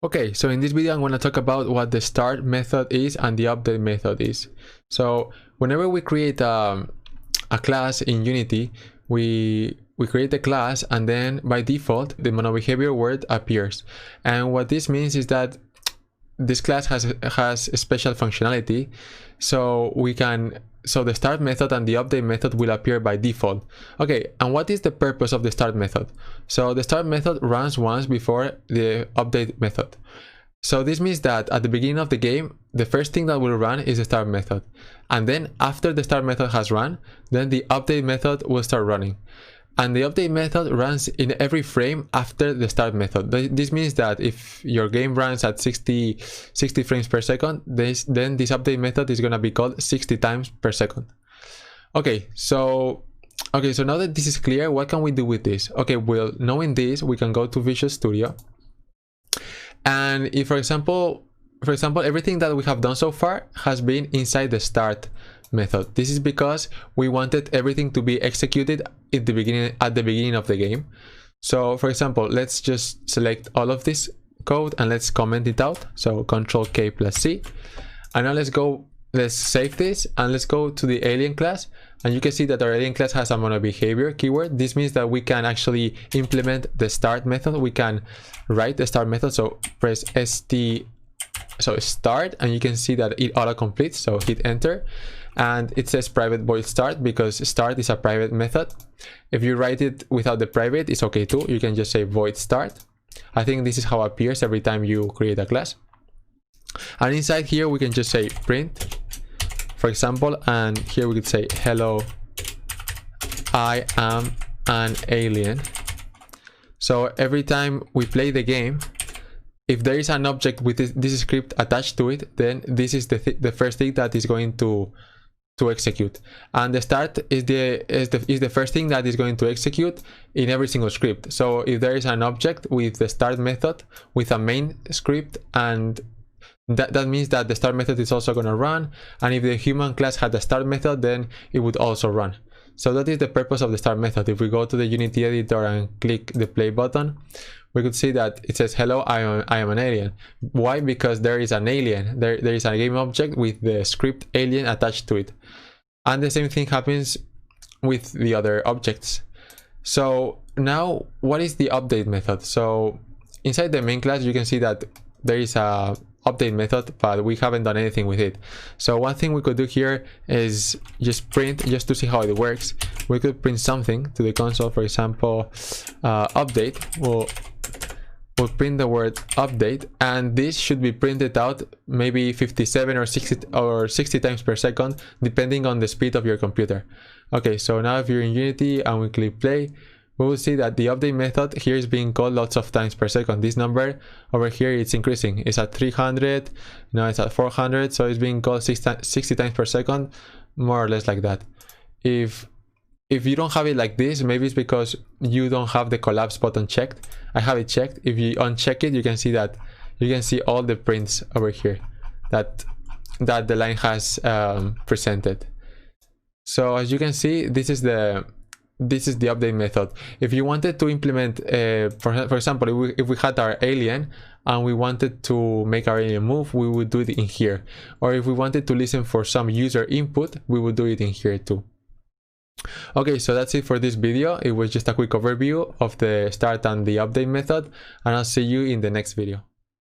Okay, so in this video, I'm going to talk about what the start method is and the update method is. So whenever we create a class in Unity, we create a class, and then by default, the monobehavior word appears. And what this means is that this class has a special functionality, so the start method and the update method will appear by default. Okay, and what is the purpose of the start method? So the start method runs once before the update method. So this means that at the beginning of the game, the first thing that will run is the start method, and then after the start method has run, then the update method will start running. And the update method runs in every frame after the start method. This means that if your game runs at 60 frames per second, then this update method is going to be called 60 times per second. Okay, so now that this is clear, what can we do with this? Okay, well, knowing this, we can go to Visual Studio. And if, for example, everything that we have done so far has been inside the start method. This is because we wanted everything to be executed at the beginning of the game. So for example, let's just select all of this code and let's comment it out. So Ctrl+K+C, and now let's save this and let's go to the alien class, and you can see that our alien class has a monobehavior keyword. This means that we can actually implement the start method. We can write the start method, so press start, and you can see that it auto completes. So hit enter, and it says private void start because start is a private method. If you write it without the private, it's okay too. You can just say void start. I think this is how it appears every time you create a class. And inside here we can just say print, for example, and here we could say hello, I am an alien. So every time we play the game, if there is an object with this script attached to it, then this is the first thing that is going to execute, and the start is the first thing that is going to execute in every single script. So if there is an object with the start method with a main script, and that means that the start method is also going to run, and if the human class had a start method, then it would also run. So that is the purpose of the start method. If we go to the Unity editor and click the play button, we could see that it says hello, I am an alien. Why? Because there is an alien. There is a game object with the script alien attached to it. And the same thing happens with the other objects. So now, what is the update method? So inside the main class, you can see that there is a update method, but we haven't done anything with it. So one thing we could do here is just print, just to see how it works. We could print something to the console, for example, update. We'll print the word update, and this should be printed out maybe 57 or 60 times per second, depending on the speed of your computer. Okay, so now if you're in Unity and we click play, we will see that the update method here is being called lots of times per second. This number over here, it's increasing. It's at 300, now it's at 400, so it's being called 60 times per second, more or less like that. If you don't have it like this, maybe it's because you don't have the collapse button checked. I have it checked. If you uncheck it, you can see that all the prints over here that the line has presented. So as you can see, this is the update method. If you wanted to implement, for example, if we had our alien and we wanted to make our alien move, we would do it in here. Or if we wanted to listen for some user input, we would do it in here too. Okay, so that's it for this video. It was just a quick overview of the start and the update method, and I'll see you in the next video.